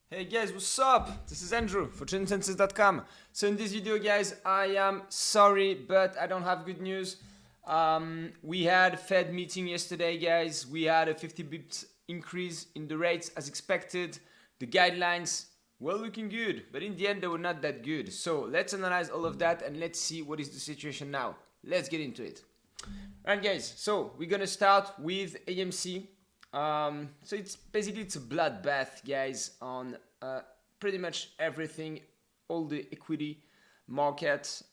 Hey guys, what's up? This is Andrew for TRENDLINES.com. So in this video guys, I am sorry, but I don't have good news. We had a Fed meeting yesterday guys. We had a 50 bips increase in the rates as expected. The guidelines were looking good, but in the end they were not that good. So let's analyze all of that and let's see what is the situation now. Let's get into it. Alright guys, so we're gonna start with AMC. So it's a bloodbath guys on pretty much everything, all the equity market.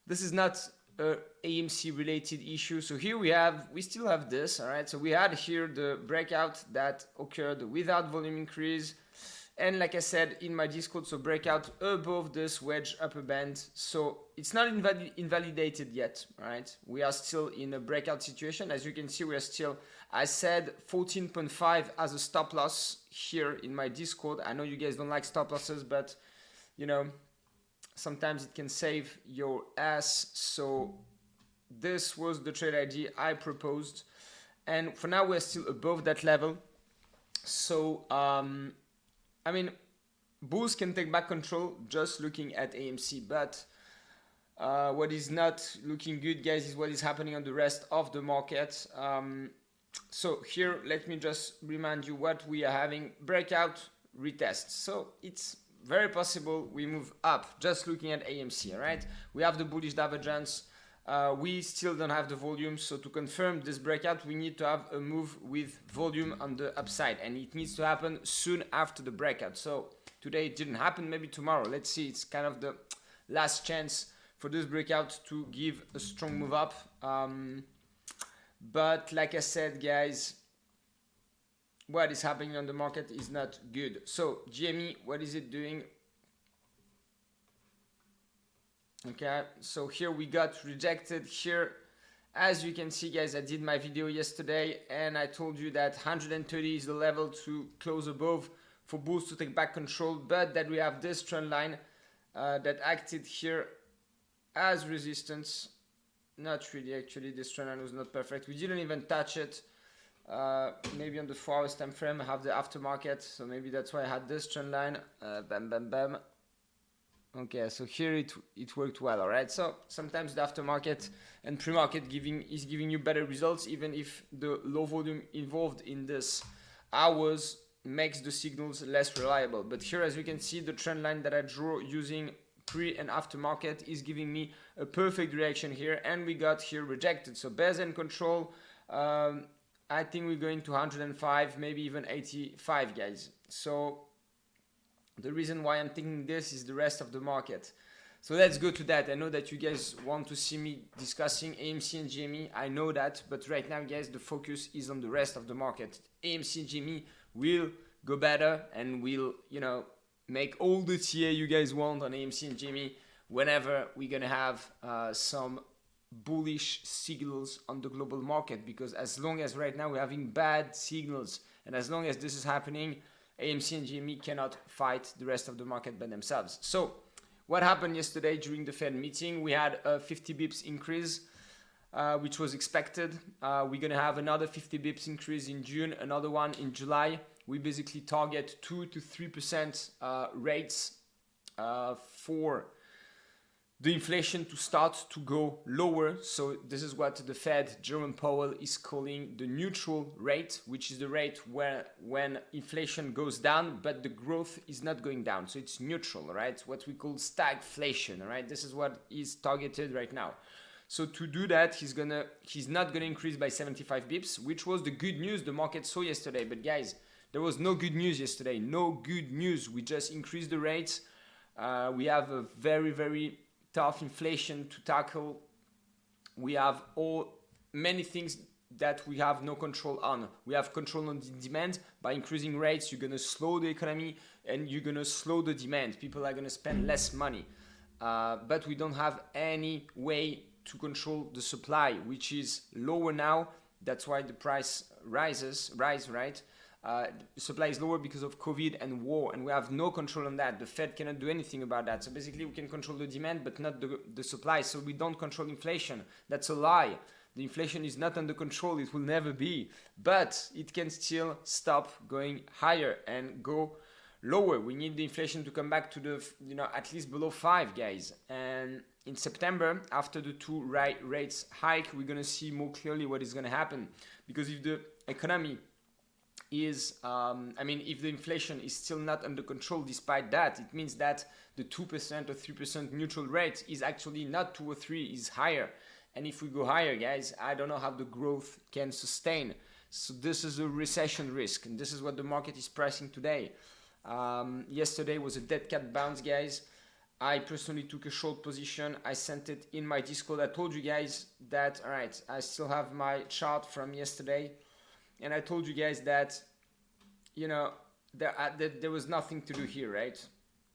This is not a AMC related issue. So here we still have this. All right, so we had here the breakout that occurred without volume increase, and like I said in my Discord, so breakout above this wedge upper band. So it's not invalidated yet, right? We are still in a breakout situation. As you can see, we are still, I said 14.5 as a stop loss here in my Discord. I know you guys don't like stop losses, but you know, sometimes it can save your ass. So this was the trade idea I proposed. And for now, we're still above that level. So, I mean, bulls can take back control just looking at AMC, but what is not looking good, guys, is what is happening on the rest of the market. So here, let me just remind you what we are having: breakout, retest. So it's very possible we move up just looking at AMC, all right? We have the bullish divergence. We still don't have the volume, so to confirm this breakout, we need to have a move with volume on the upside, and it needs to happen soon after the breakout. So today it didn't happen, maybe tomorrow. Let's see, it's kind of the last chance for this breakout to give a strong move up. But like I said, guys, what is happening on the market is not good. So GME, what is it doing? Okay, so here we got rejected here. As you can see guys, I did my video yesterday and I told you that 130 is the level to close above for bulls to take back control, but that we have this trend line that acted here as resistance. Not really, actually this trend line was not perfect. We didn't even touch it. Maybe on the 4 hours time frame I have the aftermarket, so maybe that's why I had this trend line. Bam bam bam. Okay, so here it worked well. All right, so sometimes the aftermarket and pre-market is giving you better results, even if the low volume involved in this hours makes the signals less reliable. But here, as you can see, the trend line that I drew using pre and aftermarket is giving me a perfect reaction here, and we got here rejected. So bears and control, I think we're going to 105, maybe even 85 guys. So the reason why I'm thinking this is the rest of the market. So let's go to that. I know that you guys want to see me discussing AMC and GME. I know that, but right now, guys, the focus is on the rest of the market. AMC and GME will go better and will, you know, make all the TA you guys want on AMC and GME whenever we're gonna have some bullish signals on the global market. Because as long as right now we're having bad signals, and as long as this is happening, AMC and GME cannot fight the rest of the market by themselves. So what happened yesterday during the Fed meeting? We had a 50 bips increase, which was expected. We're going to have another 50 bips increase in June, another one in July. We basically target 2 to 3% rates for the inflation to start to go lower. So this is what the Fed, Jerome Powell, is calling the neutral rate, which is the rate where when inflation goes down, but the growth is not going down. So it's neutral, right? What we call stagflation, right? This is what is targeted right now. So to do that, he's not gonna increase by 75 bips, which was the good news the market saw yesterday. But guys, there was no good news yesterday. No good news. We just increased the rates. We have a very, very tough inflation to tackle. We have many things that we have no control on. We have control on the demand. By increasing rates, you're gonna slow the economy and you're gonna slow the demand. People are gonna spend less money, but we don't have any way to control the supply, which is lower now. That's why the price rise, right? Supply is lower because of COVID and war, and we have no control on that. The Fed cannot do anything about that. So basically we can control the demand but not the supply, so we don't control inflation. That's a lie. The inflation is not under control, it will never be, but it can still stop going higher and go lower. We need the inflation to come back to the, at least below 5, guys. And in September, after the 2 rates hike, we're going to see more clearly what is going to happen. Because if the economy is, if the inflation is still not under control despite that, it means that the 2% or 3% neutral rate is actually not 2 or 3, is higher. And if we go higher, guys, I don't know how the growth can sustain. So this is a recession risk, and this is what the market is pricing today. Yesterday was a dead cat bounce, guys. I personally took a short position. I sent it in my Discord. I told you guys that, all right, I still have my chart from yesterday. And I told you guys that, there was nothing to do here, right?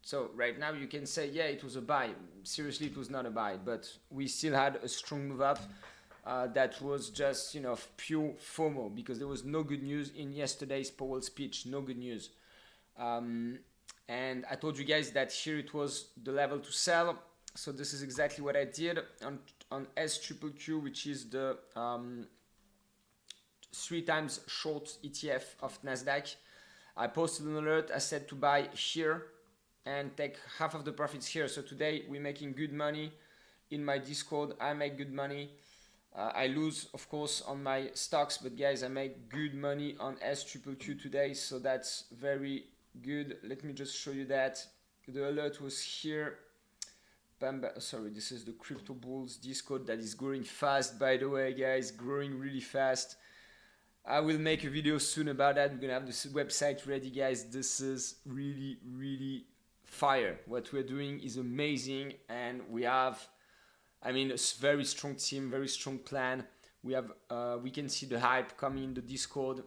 So right now you can say, yeah, it was a buy. Seriously, it was not a buy, but we still had a strong move up. That was just, pure FOMO, because there was no good news in yesterday's Powell speech. No good news. And I told you guys that here it was the level to sell. So this is exactly what I did on STRIPLEQ, which is the 3 times short ETF of Nasdaq. I posted an alert. I said to buy here and take half of the profits here. So today we're making good money in my Discord. I make good money. I lose, of course, on my stocks, but guys, I make good money on STRIPLEQ today, so that's very good. Let me just show you that. The alert was here. Sorry, this is the Crypto Bulls Discord that is growing fast, by the way, guys, growing really fast. I will make a video soon about that. We're gonna have this website ready, guys. This is really, really fire. What we're doing is amazing, and we have, a very strong team, very strong plan. We have, we can see the hype coming in the Discord.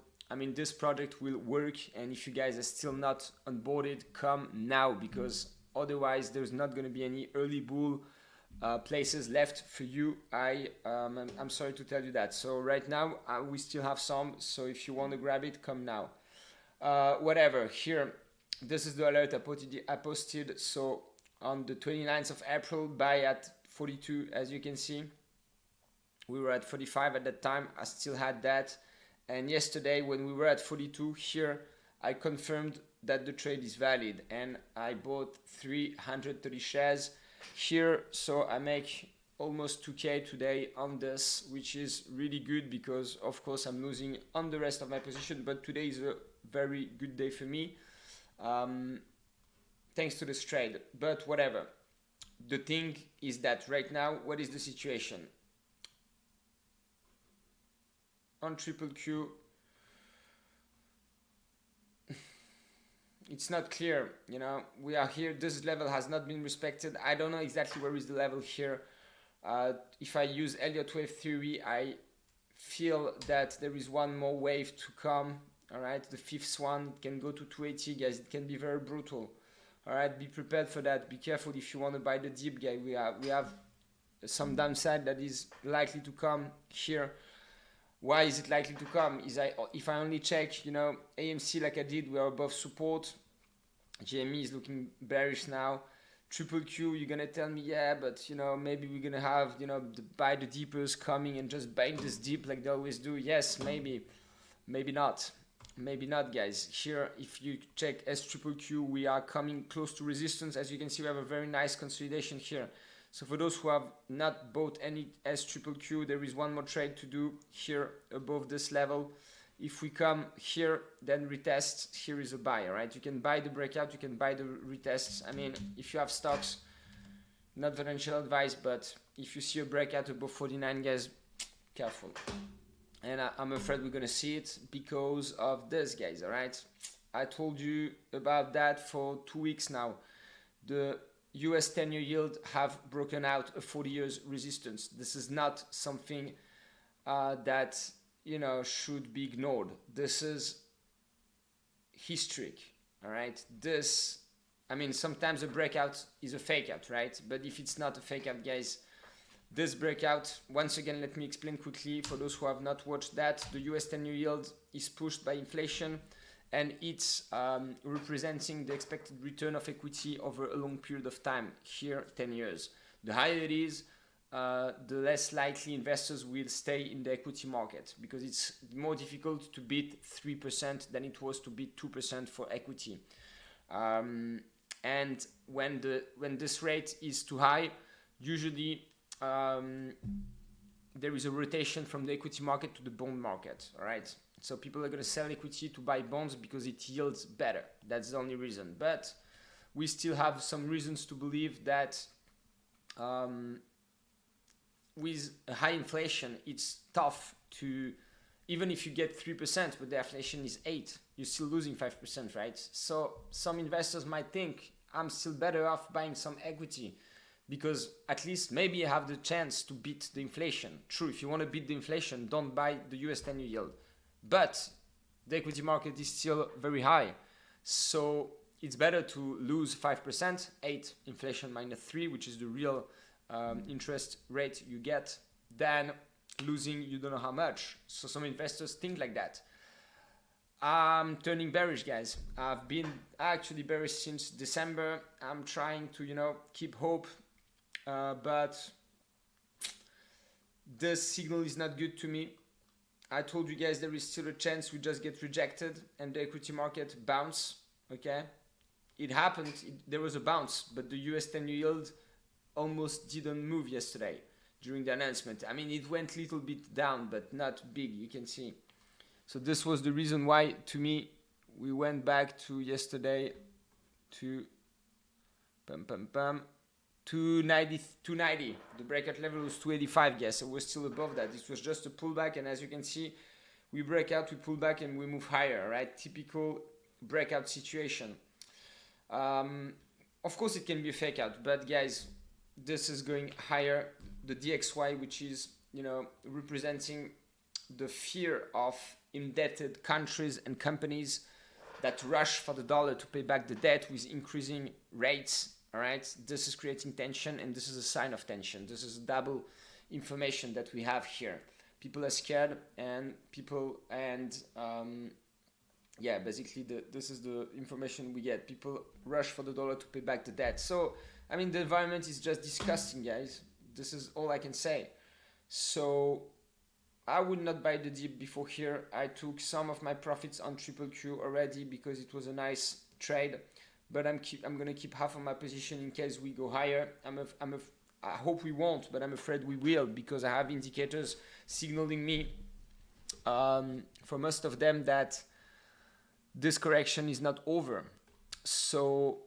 This project will work, and if you guys are still not onboarded, come now, because otherwise there's not going to be any early bull places left for you. I'm sorry to tell you that. So right now we still have some, so if you want to grab it, come now. Whatever, here, this is the alert I posted. So on the 29th of April, buy at 42, as you can see. We were at 45 at that time. I still had that. And yesterday when we were at 42 here, I confirmed that the trade is valid, and I bought 330 shares here. So I make almost 2K today on this, which is really good, because of course I'm losing on the rest of my position, but today is a very good day for me, thanks to this trade. But whatever. The thing is that right now, what is the situation? On TRIPLEQ, it's not clear, we are here. This level has not been respected. I don't know exactly where is the level here. If I use ELLIOTT wave theory, I feel that there is one more wave to come. All right, the 5th one can go to 280, guys. It can be very brutal. All right, be prepared for that. Be careful if you want to buy the dip, guy. We have some downside that is likely to come here. Why is it likely to come? If I only check, AMC like I did, we are above support. GME is looking bearish now. TRIPLEQ, you're gonna tell me, yeah, but maybe we're gonna have buy the deepers coming and just buying this deep like they always do. Yes, maybe not. Maybe not, guys. Here, if you check STRIPLEQ, we are coming close to resistance. As you can see, we have a very nice consolidation here. So for those who have not bought any STRIPLEQ, there is one more trade to do here above this level. If we come here, then retest, here is a buy, right? You can buy the breakout, you can buy the retests. If you have stocks, not financial advice, but if you see a breakout above 49, guys, careful. And I'm afraid we're going to see it because of this, guys, all right? I told you about that for 2 weeks now. The US 10-year yield have broken out a 40 years resistance. This is not something that should be ignored. This is historic, all right? This, sometimes a breakout is a fake out, right? But if it's not a fake out, guys, this breakout, once again, let me explain quickly for those who have not watched that. The US 10-year yield is pushed by inflation, and it's representing the expected return of equity over a long period of time, here 10 years. The higher it is, the less likely investors will stay in the equity market, because it's more difficult to beat 3% than it was to beat 2% for equity. And when this rate is too high, usually there is a rotation from the equity market to the bond market. All right, so people are going to sell equity to buy bonds because it yields better. That's the only reason. But we still have some reasons to believe that with a high inflation, it's tough to, even if you get 3%, but the inflation is 8%, you're still losing 5%, right? So some investors might think, I'm still better off buying some equity, because at least maybe I have the chance to beat the inflation. True, if you want to beat the inflation, don't buy the US 10-year yield. But the equity market is still very high. So it's better to lose 5%, 8 inflation minus 3, which is the real interest rate you get, than losing you don't know how much. So some investors think like that. I'm turning bearish, guys. I've been actually bearish since December. I'm trying to, you know, keep hope, but this signal is not good to me. I told you guys there is still a chance we just get rejected and the equity market bounce. Okay, it happened. There was a bounce, but the US 10-year yield almost didn't move yesterday during the announcement. I mean, it went a little bit down, but not big, you can see. So this was the reason why, to me, we went back to yesterday to 290. The breakout level was 285, guys. So we're still above that. This was just a pullback, and as you can see, we break out, we pull back, and we move higher, right? Typical breakout situation. Of course, it can be a fake out, but guys, this is going higher. The DXY, which is, you know, representing the fear of indebted countries and companies that rush for the dollar to pay back the debt with increasing rates. All right, this is creating tension, and this is a sign of tension. This is double information that we have here. People are scared, and yeah, basically this is the information we get. People rush for the dollar to pay back the debt. So I mean, the environment is just disgusting, guys. This is all I can say. So I would not buy the dip before here. I took some of my profits on TRIPLEQ already because it was a nice trade, but I'm gonna keep half of my position in case we go higher. I hope we won't, but I'm afraid we will, because I have indicators signaling me, for most of them, that this correction is not over. So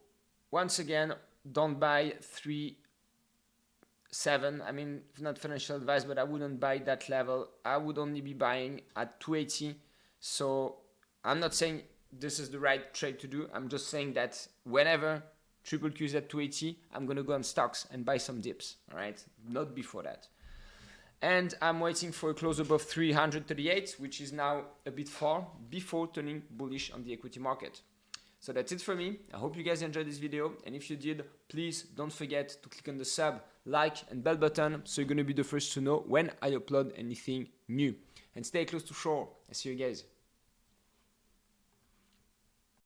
once again, don't buy 3.7. I mean, not financial advice, but I wouldn't buy that level. I would only be buying at 280. So I'm not saying this is the right trade to do. I'm just saying that whenever TRIPLEQ is at 280, I'm going to go on stocks and buy some dips. All right, not before that. And I'm waiting for a close above 338, which is now a bit far, before turning bullish on the equity market. So that's it for me. I hope you guys enjoyed this video, and if you did, please don't forget to click on the sub, like, and bell button, so you're going to be the first to know when I upload anything new. And stay close to shore. I see you guys.